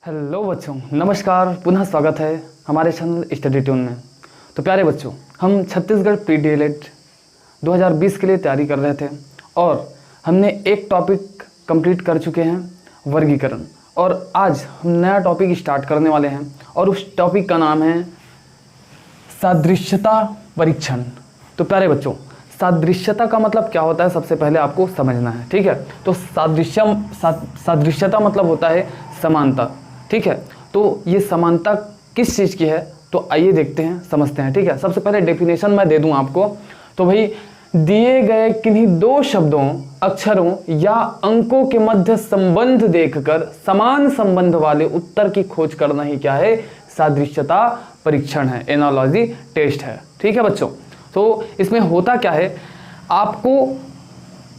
Hello बच्चों, नमस्कार। पुनः स्वागत है हमारे चैनल स्टडी ट्यून में। तो प्यारे बच्चों, हम छत्तीसगढ़ प्री-डी.एल.एड 2020 के लिए तैयारी कर रहे थे और हमने एक टॉपिक कंप्लीट कर चुके हैं, वर्गीकरण। और आज हम नया टॉपिक स्टार्ट करने वाले हैं और उस टॉपिक का नाम है सादृश्यता परीक्षण। तो प्यारे बच्चों, सादृश्यता का मतलब क्या होता है सबसे पहले आपको समझना है, ठीक है। तो सादृश्यता मतलब होता है समानता, ठीक है। तो ये समानता किस चीज़ की है, तो आइए देखते हैं, समझते हैं, ठीक है। सबसे पहले डेफिनेशन मैं दे दूं आपको। तो भाई, दिए गए किन्हीं दो शब्दों, अक्षरों या अंकों के मध्य संबंध देखकर समान संबंध वाले उत्तर की खोज करना ही क्या है, सादृश्यता परीक्षण है, एनालॉजी टेस्ट है, ठीक है बच्चों। तो इसमें होता क्या है, आपको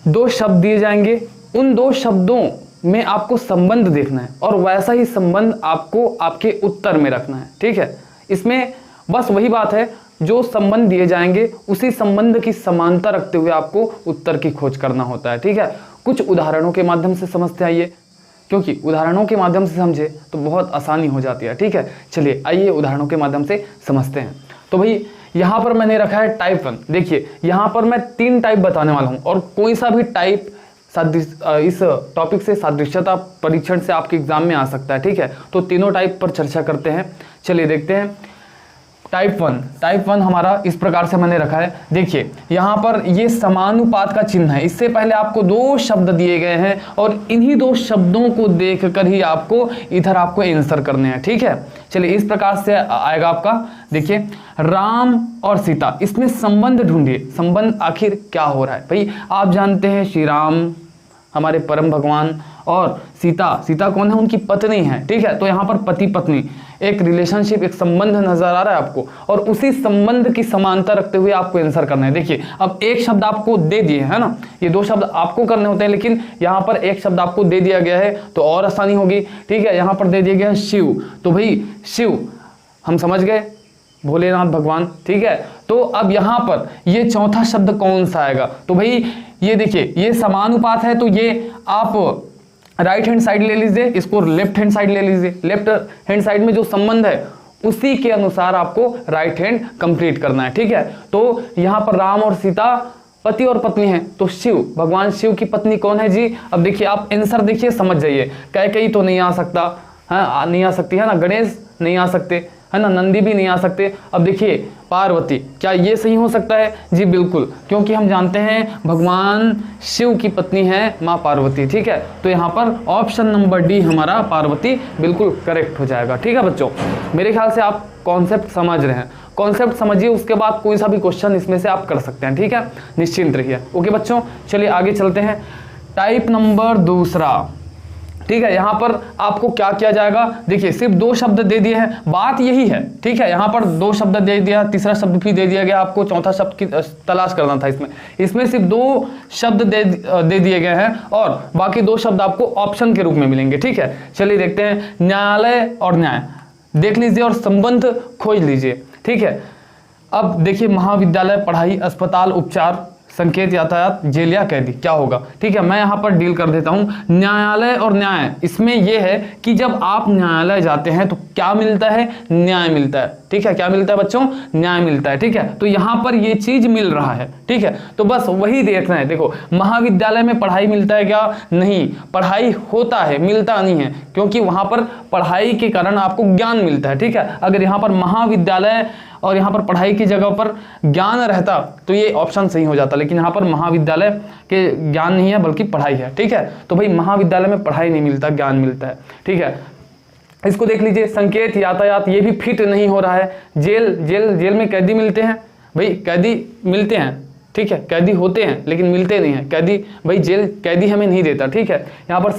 दो शब्द दिए जाएंगे, उन दो शब्दों में आपको संबंध देखना है और वैसा ही संबंध आपको आपके उत्तर में रखना है, ठीक है। इसमें बस वही बात है, जो संबंध दिए जाएंगे उसी संबंध की समानता रखते हुए आपको उत्तर की खोज करना होता है, ठीक है। कुछ उदाहरणों के माध्यम से समझते आइए, क्योंकि उदाहरणों के माध्यम से समझे तो बहुत आसानी हो जाती है, ठीक है। चलिए आइए उदाहरणों के माध्यम से समझते हैं। तो भाई, यहाँ पर मैंने रखा है टाइप 1। देखिए, यहाँ पर मैं 3 टाइप बताने वाला हूँ और कोई सा भी टाइप इस टॉपिक से सादृश्यता परीक्षण से आपके एग्जाम में आ सकता है, ठीक है। तो तीनों टाइप पर चर्चा करते हैं। चलिए देखते हैं। टाइप 1 हमारा इस प्रकार से मैंने रखा है। देखिए, यहाँ पर ये समानुपात का चिन्ह है। इससे पहले आपको दो शब्द दिए गए हैं और इन्हीं दो शब्दों को देखकर ही आपको इधर आपको आंसर करने हैं, ठीक है। चलिए, इस प्रकार से आएगा आपका। देखिए, राम और सीता, इसमें संबंध ढूंढिए। संबंध आखिर क्या हो रहा है भाई, आप जानते हैं श्री राम हमारे परम भगवान और सीता कौन है, उनकी पत्नी है, ठीक है। तो यहाँ पर पति पत्नी एक रिलेशनशिप, एक संबंध नजर आ रहा है आपको और उसी संबंध की समानता रखते हुए आपको आंसर करना है। देखिए, अब एक शब्द आपको दे दिए है ना, ये दो शब्द आपको करने होते हैं, लेकिन यहाँ पर एक शब्द आपको दे दिया गया है तो और आसानी होगी, ठीक है। यहाँ पर दे दिया गया है शिव, तो भाई शिव हम समझ गए, भोलेनाथ भगवान, ठीक है। तो अब यहाँ पर ये चौथा शब्द कौन सा आएगा, तो भाई ये देखिए, ये समानुपात है तो ये आप राइट हैंड साइड ले लीजिए, इसको लेफ्ट हैंड साइड ले लीजिए। लेफ्ट हैंड साइड में जो संबंध है उसी के अनुसार आपको राइट हैंड कंप्लीट करना है, ठीक है। तो यहाँ पर राम और सीता पति और पत्नी है, तो शिव, भगवान शिव की पत्नी कौन है जी। अब देखिए, आप आंसर देखिए, समझ जाइए। कैकेयी तो नहीं आ सकता है, नहीं आ सकती है ना, गणेश नहीं आ सकते है ना, नंदी भी नहीं आ सकते। अब देखिए, पार्वती, क्या ये सही हो सकता है जी, बिल्कुल, क्योंकि हम जानते हैं भगवान शिव की पत्नी है माँ पार्वती, ठीक है। तो यहाँ पर ऑप्शन नंबर डी हमारा पार्वती बिल्कुल करेक्ट हो जाएगा, ठीक है बच्चों। मेरे ख्याल से आप कॉन्सेप्ट समझ रहे हैं। कॉन्सेप्ट समझिए, उसके बाद कोई सा भी क्वेश्चन इसमें से आप कर सकते हैं, ठीक है, निश्चिंत रहिए। ओके बच्चों, चलिए आगे चलते हैं। टाइप नंबर 2, ठीक है। यहाँ पर आपको क्या किया जाएगा, देखिए सिर्फ दो शब्द दे दिए हैं, बात यही है, ठीक है। यहाँ पर दो शब्द दे दिया, तीसरा शब्द भी दे दिया गया, आपको चौथा शब्द की तलाश करना था। इसमें सिर्फ दो शब्द दे दिए गए हैं और बाकी दो शब्द आपको ऑप्शन के रूप में मिलेंगे, ठीक है। चलिए देखते हैं। न्यायालय और न्याय देख लीजिए और संबंध खोज लीजिए, ठीक है। अब देखिए, महाविद्यालय, पढ़ाई, अस्पताल, उपचार, संकेत, यातायात, जेल या कैदी, क्या होगा, ठीक है। मैं यहाँ पर डील कर देता हूँ। न्यायालय और न्याय, इसमें यह है कि जब आप न्यायालय जाते हैं तो क्या मिलता है, न्याय मिलता है, ठीक है। क्या मिलता है बच्चों, न्याय मिलता है, ठीक है। तो यहाँ पर ये चीज मिल रहा है, ठीक है। तो बस वही देखना है। देखो, महाविद्यालय में पढ़ाई मिलता है क्या, नहीं, पढ़ाई होता है, मिलता नहीं है, क्योंकि वहां पर पढ़ाई के कारण आपको ज्ञान मिलता है, ठीक है। अगर यहाँ पर महाविद्यालय और यहाँ पर पढ़ाई की जगह पर ज्ञान रहता तो ये ऑप्शन सही हो जाता, लेकिन यहाँ पर महाविद्यालय के ज्ञान नहीं है बल्कि पढ़ाई है, ठीक है। तो भाई, महाविद्यालय में पढ़ाई नहीं मिलता, ज्ञान मिलता है, ठीक है। इसको देख लीजिए। संकेत, यातायात, ये भी फिट नहीं हो रहा है। जेल में कैदी मिलते हैं भाई, कैदी मिलते हैं, ठीक है। कैदी होते हैं लेकिन मिलते नहीं है कैदी, भाई जेल कैदी हमें नहीं देता, ठीक है। यहाँ पर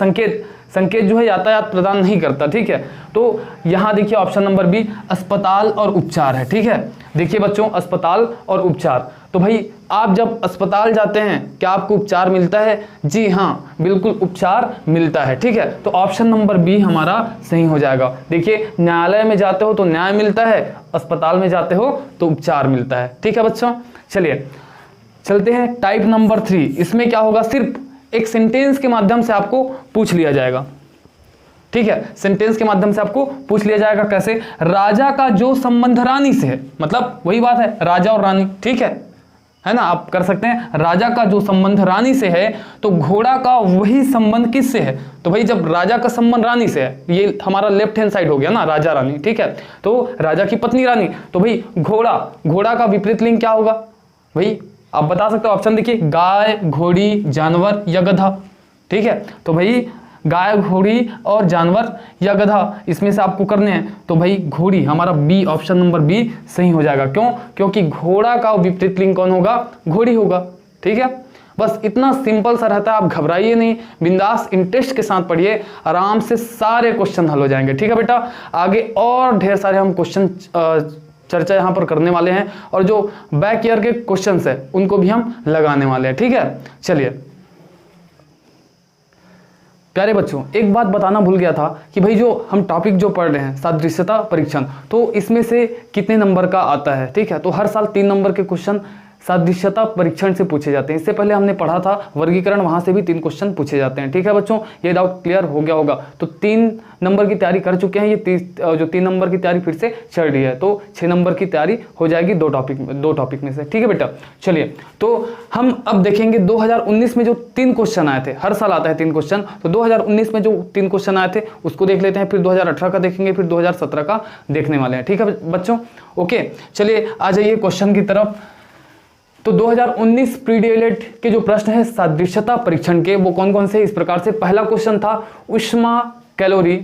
संकेत जो है यातायात प्रदान नहीं करता, ठीक है। तो यहाँ देखिए ऑप्शन नंबर बी, अस्पताल और उपचार है, ठीक है। देखिए बच्चों, अस्पताल और उपचार, तो भाई आप जब अस्पताल जाते हैं क्या आपको उपचार मिलता है, जी हाँ, बिल्कुल उपचार मिलता है, ठीक है। तो ऑप्शन नंबर बी हमारा सही हो जाएगा। देखिए, न्यायालय में जाते हो तो न्याय मिलता है, अस्पताल में जाते हो तो उपचार मिलता है, ठीक है बच्चों। चलिए चलते हैं। टाइप नंबर 3, इसमें क्या होगा, सिर्फ एक सेंटेंस के माध्यम से आपको पूछ लिया जाएगा। ठीक है, सेंटेंस के माध्यम से आपको पूछ लिया जाएगा। कैसे? राजा का जो संबंध रानी से है, मतलब वही बात है राजा और रानी, ठीक है ना, आप कर सकते हैं। राजा का जो संबंध रानी से है तो घोड़ा का वही संबंध किससे है? तो भाई जब राजा का संबंध रानी से है, ये हमारा लेफ्ट हैंड साइड हो गया ना, राजा रानी, ठीक है, तो राजा की पत्नी रानी, तो भाई घोड़ा का विपरीत लिंग क्या होगा? भाई आप बता सकते हो, ऑप्शन देखिए, गाय, घोड़ी, जानवर या गधा, ठीक है। तो भाई गाय, घोड़ी और जानवर या गधा, इसमें से आपको करने हैं। तो भाई घोड़ी, हमारा बी, ऑप्शन नंबर बी सही हो जाएगा। क्यों? क्योंकि घोड़ा का विपरीत लिंग कौन होगा? घोड़ी होगा, ठीक है। बस इतना सिंपल सा रहता है, आप घबराइए नहीं, बिंदास इंटरेस्ट के साथ पढ़िए, आराम से सारे क्वेश्चन हल हो जाएंगे, ठीक है बेटा। आगे और ढेर सारे हम क्वेश्चन चर्चा यहाँ पर करने वाले हैं, और जो बैक ईयर के क्वेश्चन है उनको भी हम लगाने वाले हैं, ठीक है। चलिए प्यारे बच्चों, एक बात बताना भूल गया था कि भाई जो हम टॉपिक जो पढ़ रहे हैं सादृश्यता परीक्षण, तो इसमें से कितने नंबर का आता है, ठीक है। तो हर साल 3 नंबर के क्वेश्चन सादृश्यता परीक्षण से पूछे जाते हैं। इससे पहले हमने पढ़ा था वर्गीकरण, वहां से भी 3 क्वेश्चन पूछे जाते हैं, ठीक है बच्चों। ये डाउट क्लियर हो गया होगा। तो 3 नंबर की तैयारी कर चुके हैं, ये जो 3 नंबर की तैयारी फिर से चल रही है, तो 6 नंबर की तैयारी हो जाएगी 2 टॉपिक में से, ठीक है बेटा। चलिए तो हम अब देखेंगे 2019 में जो 3 क्वेश्चन आए थे, हर साल आता है 3 क्वेश्चन, तो 2019 में जो 3 क्वेश्चन आए थे उसको देख लेते हैं, फिर 2018 का देखेंगे, फिर 2017 का देखने वाले हैं, ठीक है बच्चों। ओके, चलिए आ जाइए क्वेश्चन की तरफ। तो 2019 प्री डीएलएड के जो प्रश्न है सादृश्यता परीक्षण के, वो कौन कौन से इस प्रकार से। पहला क्वेश्चन था ऊष्मा, कैलोरी,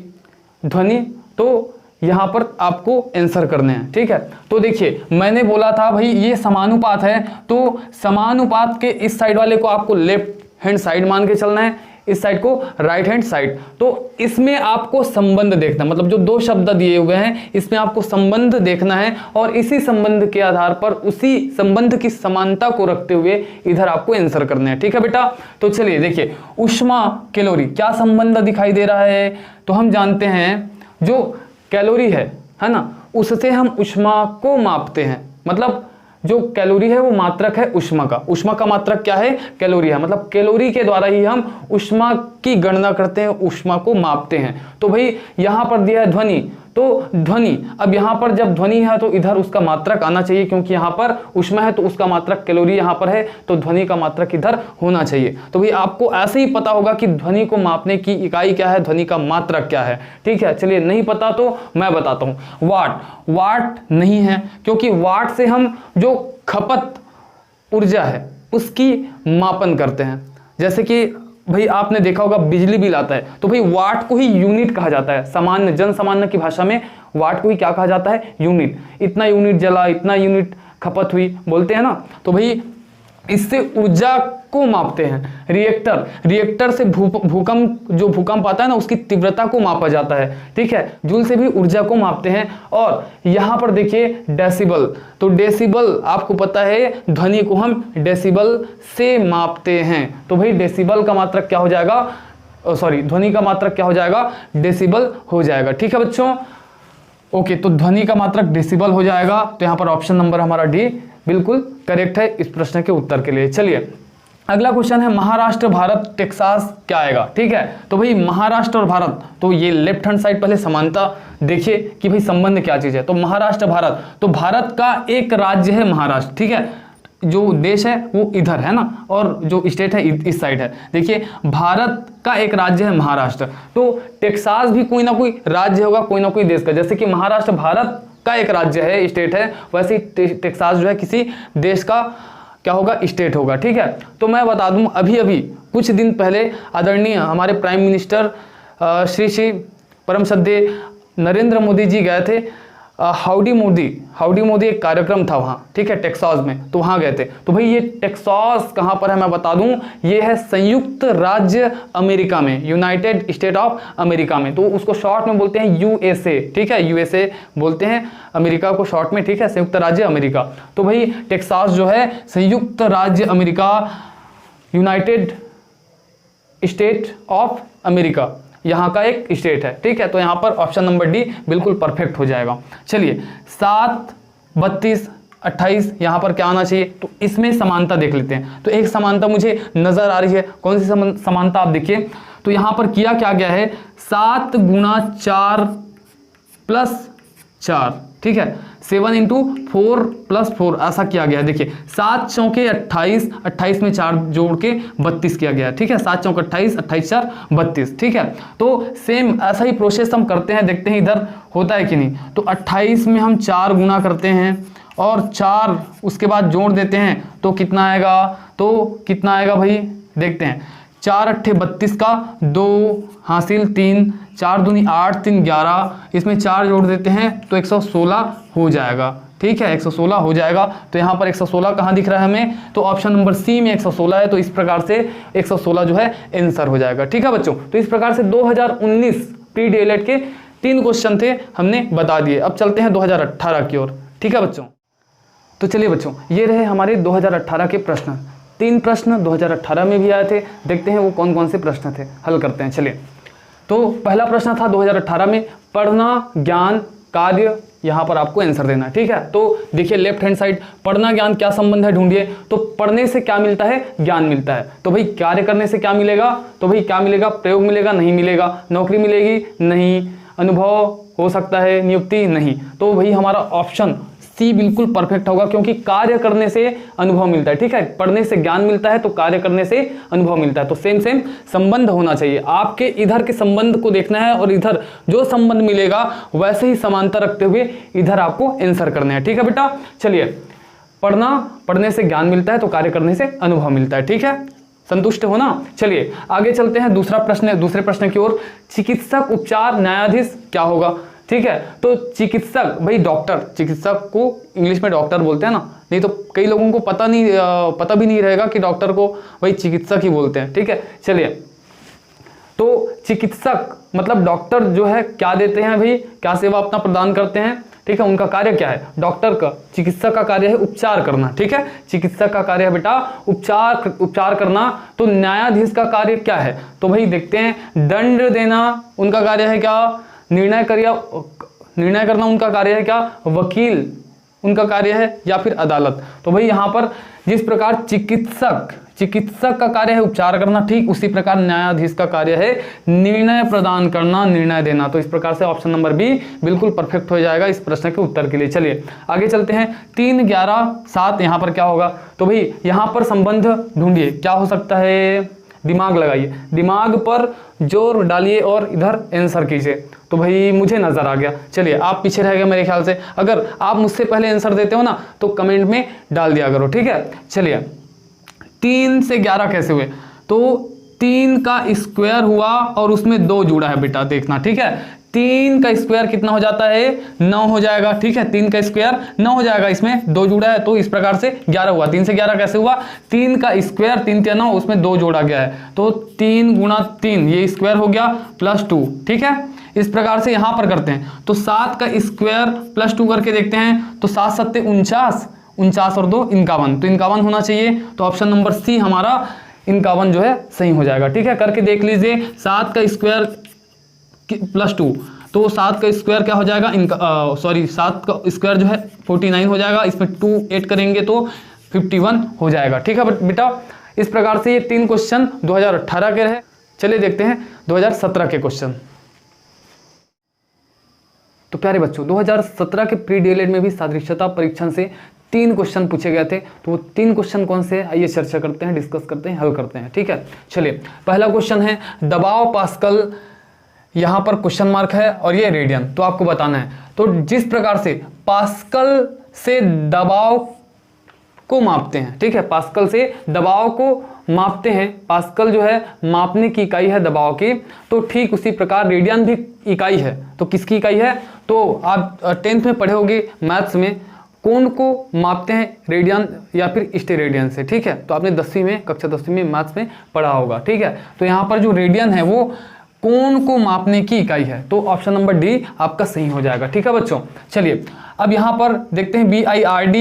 ध्वनि, तो यहां पर आपको आंसर करने हैं, ठीक है। तो देखिए मैंने बोला था भाई ये समानुपात है, तो समानुपात के इस साइड वाले को आपको लेफ्ट हैंड साइड मान के चलना है, इस साइड को राइट हैंड साइड। तो इसमें आपको संबंध देखना, मतलब जो 2 शब्द दिए हुए हैं इसमें आपको संबंध देखना है, और इसी संबंध के आधार पर उसी संबंध की समानता को रखते हुए इधर आपको आंसर करना है, ठीक है बेटा। तो चलिए देखिए, ऊष्मा कैलोरी क्या संबंध दिखाई दे रहा है? तो हम जानते हैं जो कैलोरी है ना, उससे हम ऊष्मा को मापते हैं, मतलब जो कैलोरी है वो मात्रक है ऊष्मा का। ऊष्मा का मात्रक क्या है? कैलोरी है, मतलब कैलोरी के द्वारा ही हम ऊष्मा की गणना करते हैं, ऊष्मा को मापते हैं। तो भाई यहां पर दिया है ध्वनि, तो ध्वनि, अब यहां पर जब ध्वनि है तो इधर उसका मात्रक आना चाहिए, क्योंकि यहां पर ऊष्मा है तो उसका मात्रक कैलोरी यहां पर है, तो ध्वनि का मात्रक इधर होना चाहिए। तो भाई आपको ऐसे ही पता होगा कि ध्वनि को मापने की इकाई क्या है, ध्वनि का मात्रक क्या है, ठीक है। चलिए नहीं पता तो मैं बताता हूं, वाट नहीं है, क्योंकि वाट से हम जो खपत ऊर्जा है उसकी मापन करते हैं। जैसे कि भाई आपने देखा होगा बिजली बिल आता है, तो भाई वाट को ही यूनिट कहा जाता है, सामान्य जन सामान्य की भाषा में वाट को ही क्या कहा जाता है? यूनिट। इतना यूनिट जला, इतना यूनिट खपत हुई, बोलते हैं ना। तो भाई इससे ऊर्जा को मापते हैं। रिएक्टर से भूकंप आता है ना, उसकी तीव्रता को मापा जाता है, ठीक है। जूल से भी ऊर्जा को मापते हैं। और यहां पर देखिए डेसिबल, तो डेसिबल आपको पता है ध्वनि को हम डेसिबल से मापते हैं। तो भाई डेसिबल का मात्रक क्या हो जाएगा? ध्वनि का मात्रक क्या हो जाएगा? डेसिबल हो जाएगा, ठीक है बच्चों। ओके, तो ध्वनि का मात्रक डेसिबल हो जाएगा, तो यहां पर ऑप्शन नंबर हमारा डी बिल्कुल करेक्ट है इस प्रश्न के उत्तर के लिए। चलिए अगला क्वेश्चन है महाराष्ट्र, भारत, टेक्सास क्या आएगा, ठीक है। तो भाई महाराष्ट्र और भारत, तो ये लेफ्ट हैंड साइड पहले समानता देखिए कि भाई संबंध क्या चीज है। तो महाराष्ट्र भारत, तो भारत का एक राज्य है महाराष्ट्र, ठीक है, जो देश है वो इधर है ना, और जो स्टेट है इस साइड है। देखिए भारत का एक राज्य है महाराष्ट्र, तो टेक्सास भी कोई ना कोई राज्य होगा, कोई ना कोई देश का। जैसे कि महाराष्ट्र भारत का एक राज्य है, स्टेट है, वैसे ही टेक्सास जो है किसी देश का क्या होगा? स्टेट होगा, ठीक है। तो मैं बता दूं अभी कुछ दिन पहले आदरणीय हमारे प्राइम मिनिस्टर श्री परम श्रद्धेय नरेंद्र मोदी जी गए थे हाउडी मोदी एक कार्यक्रम था वहाँ, ठीक है, टेक्सास में, तो वहाँ गए थे। तो भाई ये टेक्सास कहाँ पर है मैं बता दूँ, ये है संयुक्त राज्य अमेरिका में, यूनाइटेड स्टेट ऑफ अमेरिका में। तो उसको शॉर्ट में बोलते हैं यूएसए, ठीक है, यूएसए बोलते हैं अमेरिका को शॉर्ट में, ठीक है, संयुक्त राज्य अमेरिका। तो भाई टेक्सास जो है संयुक्त राज्य America, United state of America, यहाँ का एक स्टेट है, ठीक है। तो यहाँ पर ऑप्शन नंबर डी बिल्कुल परफेक्ट हो जाएगा। चलिए 7, 32, 28 यहाँ पर क्या आना चाहिए? तो इसमें समानता देख लेते हैं। तो एक समानता मुझे नजर आ रही है, कौन सी समानता आप देखिए, तो यहाँ पर किया क्या गया है, 7 गुणा 4 प्लस 4, ठीक है, 7 इंटू 4 प्लस 4 ऐसा किया गया है। देखिए 7 चौके 28, 28 में 4 जोड़ के 32 किया गया है, ठीक है, 7 चौके 28, 28 4 32, ठीक है। तो सेम ऐसा ही प्रोसेस हम करते हैं, देखते हैं इधर होता है कि नहीं। तो 28 में हम 4 गुना करते हैं और 4 उसके बाद जोड़ देते हैं तो कितना आएगा, तो कितना आएगा भाई, देखते हैं। 4 अट्ठे 32 का 2 हासिल 3, 4 दूनी 8, 3 11, इसमें 4 जोड़ देते हैं तो 116 हो जाएगा, ठीक है, 116 हो जाएगा। तो यहाँ पर 116 कहाँ दिख रहा है हमें, तो ऑप्शन नंबर सी में 116 है। तो इस प्रकार से 116 जो है आंसर हो जाएगा, ठीक है बच्चों। तो इस प्रकार से 2019 प्री डीएलएड के 3 क्वेश्चन थे, हमने बता दिए। अब चलते हैं 2018 की ओर, ठीक है बच्चों। तो चलिए बच्चों, ये रहे हमारे 2018 के प्रश्न। 3 प्रश्न 2018 में भी आए थे, देखते हैं वो कौन कौन से प्रश्न थे, हल करते हैं। चलिए, तो पहला प्रश्न था 2018 में, पढ़ना, ज्ञान, कार्य, यहाँ पर आपको आंसर देना है, ठीक है। तो देखिए लेफ्ट हैंड साइड, पढ़ना ज्ञान क्या संबंध है ढूंढिए। तो पढ़ने से क्या मिलता है, ज्ञान मिलता है। तो भाई कार्य करने से क्या मिलेगा, तो भाई क्या मिलेगा, प्रयोग मिलेगा, नहीं मिलेगा। नौकरी मिलेगी, नहीं। अनुभव हो सकता है, नियुक्ति नहीं। तो भाई हमारा ऑप्शन सी बिल्कुल परफेक्ट होगा, क्योंकि कार्य करने से अनुभव मिलता है, ठीक है। पढ़ने से ज्ञान मिलता है तो कार्य करने से अनुभव मिलता है। तो सेम सेम संबंध होना चाहिए, आपके इधर के संबंध को देखना है और इधर जो संबंध मिलेगा वैसे ही समांतर रखते हुए इधर आपको आंसर करना है, ठीक है बेटा। चलिए, पढ़ने से ज्ञान मिलता है तो कार्य करने से अनुभव मिलता है, ठीक है, संतुष्ट हो ना। चलिए आगे चलते हैं दूसरे प्रश्न की ओर। चिकित्सक, उपचार, न्यायाधीश क्या होगा, ठीक है। तो चिकित्सक भाई डॉक्टर, चिकित्सक को इंग्लिश में डॉक्टर बोलते हैं ना, नहीं तो कई लोगों को पता भी नहीं रहेगा कि डॉक्टर को भाई चिकित्सक ही बोलते हैं, ठीक है। चलिए, तो चिकित्सक मतलब डॉक्टर जो है क्या देते हैं भाई, क्या सेवा अपना प्रदान करते हैं, ठीक है। उनका कार्य क्या है, डॉक्टर का, चिकित्सक का कार्य है उपचार करना, ठीक है। चिकित्सक का कार्य है बेटा उपचार करना। तो न्यायाधीश का कार्य क्या है, तो भाई देखते हैं, दंड देना उनका कार्य है क्या, निर्णय करना उनका कार्य है क्या, वकील उनका कार्य है, या फिर अदालत। तो भाई यहाँ पर जिस प्रकार चिकित्सक का कार्य है उपचार करना, ठीक उसी प्रकार न्यायाधीश का कार्य है निर्णय प्रदान करना, निर्णय देना। तो इस प्रकार से ऑप्शन नंबर बी बिल्कुल परफेक्ट हो जाएगा इस प्रश्न के उत्तर के लिए। चलिए आगे चलते हैं। 3 11 7 यहाँ पर क्या होगा, तो भाई यहाँ पर संबंध ढूंढिए, क्या हो सकता है, दिमाग लगाइए, दिमाग पर जोर डालिए और इधर आंसर कीजिए। तो भाई मुझे नजर आ गया। चलिए, आप पीछे रह गए मेरे ख्याल से, अगर आप मुझसे पहले आंसर देते हो ना तो कमेंट में डाल दिया करो, ठीक है। चलिए, 3 से 11 कैसे हुए, तो 3 का स्क्वायर हुआ और उसमें 2 जुड़ा है बेटा, देखना, ठीक है। 3 का स्क्वायर कितना हो जाता है, 9 हो जाएगा, ठीक है। 3 का स्क्वायर 9 हो जाएगा, इसमें 2 जुड़ा है तो इस प्रकार से 11 हुआ। 3 से 11 कैसे हुआ, 3 का स्क्वायर 3 3 9, उसमें 2 जोड़ा गया है तो 3 गुणा 3, ये स्क्वायर हो गया प्लस 2, ठीक है। इस प्रकार से यहां पर करते हैं तो 7 का स्क्वायर प्लस 2 करके देखते हैं तो 7 7 49, 49 और 2 51, तो 51 होना चाहिए। तो ऑप्शन नंबर सी हमारा 51 जो है सही हो जाएगा, ठीक है। करके देख लीजिए, 7 का स्क्वायर प्लस 2, तो 7 का स्क्वायर क्या हो जाएगा, 7 का स्क्वायर जो है 49 हो जाएगा, इसमें 2 ऐड करेंगे तो 51 हो जाएगा, ठीक है बेटा। इस प्रकार से ये 3 क्वेश्चन 2018 के रहे। चलिए देखते हैं 2017 के क्वेश्चन। तो प्यारे बच्चों, 2017 के प्री डीएलएड में भी सादृश्यता परीक्षण से 3 क्वेश्चन पूछे गए थे। तो वो 3 क्वेश्चन कौन से, आइए चर्चा करते हैं, डिस्कस करते हैं, हल करते हैं, ठीक है। चलिए, पहला क्वेश्चन है दबाव पास्कल, यहाँ पर क्वेश्चन मार्क है और ये रेडियन, तो आपको बताना है। तो जिस प्रकार से पास्कल से दबाव को मापते हैं, ठीक है, पास्कल से दबाव को मापते हैं, पास्कल जो है मापने की इकाई है दबाव की, तो ठीक उसी प्रकार रेडियन भी इकाई है। तो किसकी इकाई है, तो आप 10th में पढ़े होंगे मैथ्स में, कोण को मापते हैं रेडियन या फिर स्टेरेडियन से, ठीक है। तो आपने 10वीं में, कक्षा 10वीं में मैथ्स में पढ़ा होगा, ठीक है। तो यहाँ पर जो रेडियन है वो कोण को मापने की इकाई है, तो ऑप्शन नंबर डी आपका सही हो जाएगा, ठीक है बच्चों। चलिए अब यहाँ पर देखते हैं BIRD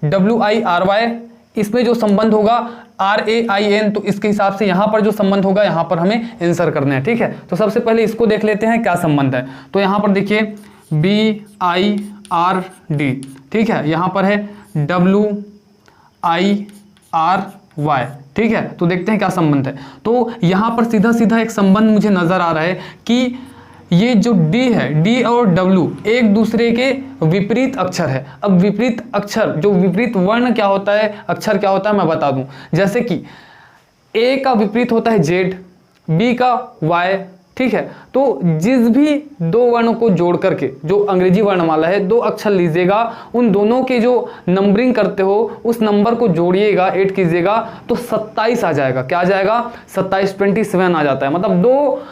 WIRY, इसमें जो संबंध होगा RAIN, तो इसके हिसाब से यहाँ पर जो संबंध होगा यहाँ पर हमें आंसर करना है, ठीक है। तो सबसे पहले इसको देख लेते हैं क्या संबंध है। तो यहाँ पर देखिए BIRD, ठीक है, यहाँ पर है WIRY, वाई। ठीक है, तो देखते हैं क्या संबंध है। तो यहाँ पर सीधा सीधा एक संबंध मुझे नजर आ रहा है कि ये जो डी है, डी और डब्ल्यू एक दूसरे के विपरीत अक्षर है। अब विपरीत अक्षर, जो विपरीत वर्ण क्या होता है, अक्षर क्या होता है, मैं बता दूं। जैसे कि ए का विपरीत होता है जेड, बी का वाई। ठीक है, तो जिस भी दो वर्णों को जोड़ करके जो अंग्रेजी वर्णमाला है, दो अक्षर लीजिएगा, उन दोनों के जो नंबरिंग करते हो उस नंबर को जोड़िएगा, ऐड कीजिएगा, तो 27 आ जाएगा। क्या आ जाएगा? 27, 27 आ जाता है। मतलब दो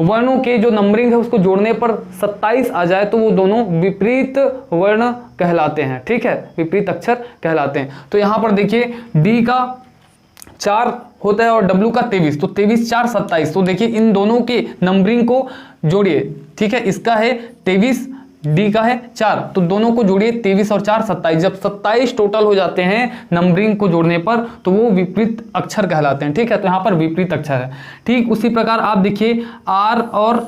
वर्णों के जो नंबरिंग है उसको जोड़ने पर 27 आ जाए तो वो दोनों विपरीत वर्ण कहलाते हैं। ठीक है, विपरीत अक्षर कहलाते हैं। तो यहाँ पर देखिए डी का 4 होता है और डब्ल्यू का 23, तो 23 4 27। तो देखिए इन दोनों के नंबरिंग को जोड़िए। ठीक है, इसका है 23, डी का है 4, तो दोनों को जोड़िए, 23 और 4 27। जब 27 टोटल हो जाते हैं नंबरिंग को जोड़ने पर तो वो विपरीत अक्षर कहलाते हैं। ठीक है, तो यहाँ पर विपरीत अक्षर है। ठीक उसी प्रकार आप देखिए आर और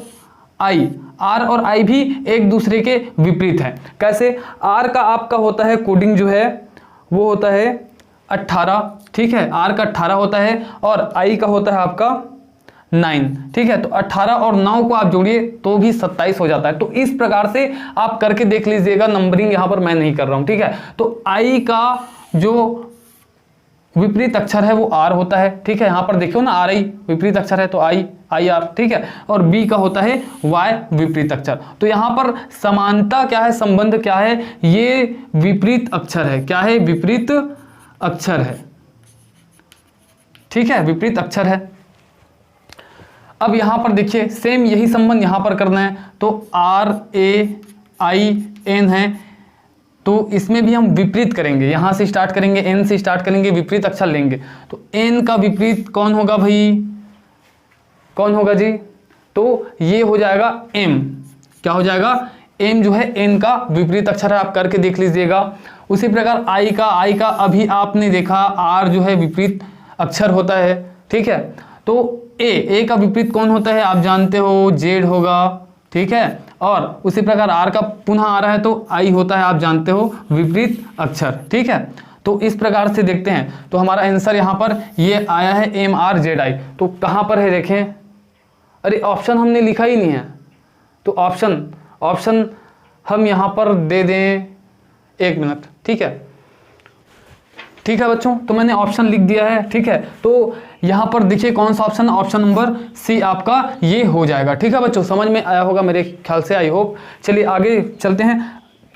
आई, आर और आई भी एक दूसरे के विपरीत हैं। कैसे? आर का आपका होता है कोडिंग जो है वो होता है 18। ठीक है, आर का 18 होता है और आई का होता है आपका 9। ठीक है, तो 18 और 9 को आप जोड़िए तो भी 27 हो जाता है। तो इस प्रकार से आप करके देख लीजिएगा। नंबरिंग यहां पर मैं नहीं कर रहा हूं। ठीक है, तो आई का जो विपरीत अक्षर है वो आर होता है। ठीक है, यहां पर देखियो ना, आर आई विपरीत अक्षर है तो आई आई आर। ठीक है, और बी का होता है वाई विपरीत अक्षर। तो यहां पर समानता क्या है, संबंध क्या है? ये विपरीत अक्षर है। क्या है? विपरीत अक्षर है। ठीक है, विपरीत अक्षर है। अब यहां पर देखिए सेम यही संबंध यहां पर करना है। तो आर ए आई एन है, तो इसमें भी हम विपरीत करेंगे। यहां से स्टार्ट करेंगे, एन से स्टार्ट करेंगे, विपरीत अक्षर लेंगे। तो एन का विपरीत कौन होगा भाई? कौन होगा जी? तो ये हो जाएगा एम। क्या हो जाएगा? एम जो है एन का विपरीत अक्षर है। आप करके देख लीजिएगा। उसी प्रकार आई का अभी आपने देखा आर जो है विपरीत अक्षर होता है। ठीक है, तो ए का विपरीत कौन होता है आप जानते हो, जेड होगा। ठीक है, और उसी प्रकार आर का पुनः आ रहा है तो आई होता है, आप जानते हो, विपरीत अक्षर। ठीक है, तो इस प्रकार से देखते हैं। तो हमारा आंसर यहाँ पर ये आया है एम आर जेड आई। तो कहाँ पर है देखें? अरे ऑप्शन हमने लिखा ही नहीं है। तो ऑप्शन हम यहाँ पर दे दें, 1 मिनट। ठीक है, ठीक है बच्चों, तो मैंने ऑप्शन लिख दिया है। ठीक है, तो यहाँ पर देखिए कौन सा ऑप्शन? ऑप्शन नंबर सी आपका ये हो जाएगा। ठीक है बच्चों, समझ में आया होगा मेरे ख्याल से, आई होप। चलिए आगे चलते हैं।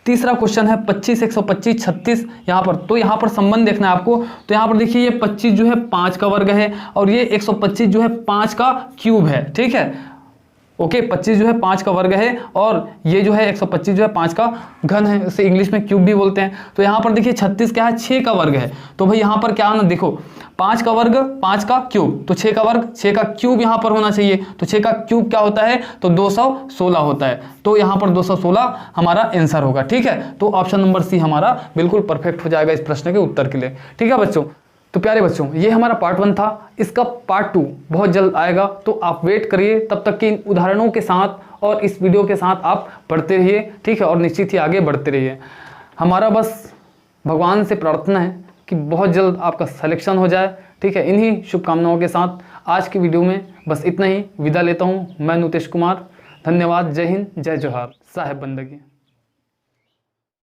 तीसरा क्वेश्चन है 25, 125, 36 यहाँ पर। तो यहाँ पर संबंध देखना है आपको। तो यहाँ पर देखिए ये 25 जो है 5 का वर्ग है और ये 125 जो है 5 का क्यूब है। ठीक है, ओके, 25 जो है 5 का वर्ग है और ये जो है 125 जो है 5 का घन है, इसे इंग्लिश में क्यूब भी बोलते हैं। तो यहाँ पर देखिए 36 क्या है? 6 का वर्ग है। तो भाई यहाँ पर क्या आना, देखो 5 का वर्ग 5 का क्यूब, तो 6 का वर्ग 6 का क्यूब यहाँ पर होना चाहिए। तो 6 का क्यूब क्या होता है? तो 216 होता है। तो यहाँ पर 216 हमारा आंसर होगा। ठीक है, तो ऑप्शन नंबर सी हमारा बिल्कुल परफेक्ट हो जाएगा इस प्रश्न के उत्तर के लिए। ठीक है बच्चों, तो प्यारे बच्चों ये हमारा पार्ट 1 था। इसका पार्ट 2 बहुत जल्द आएगा, तो आप वेट करिए। तब तक के इन उदाहरणों के साथ और इस वीडियो के साथ आप पढ़ते रहिए। ठीक है, और निश्चित ही आगे बढ़ते रहिए। हमारा बस भगवान से प्रार्थना है कि बहुत जल्द आपका सिलेक्शन हो जाए। ठीक है, इन्हीं शुभकामनाओं के साथ आज की वीडियो में बस इतना ही। विदा लेता हूँ मैं नुतेश कुमार। धन्यवाद। जय हिंद, जय जोहार, साहेब बंदगी।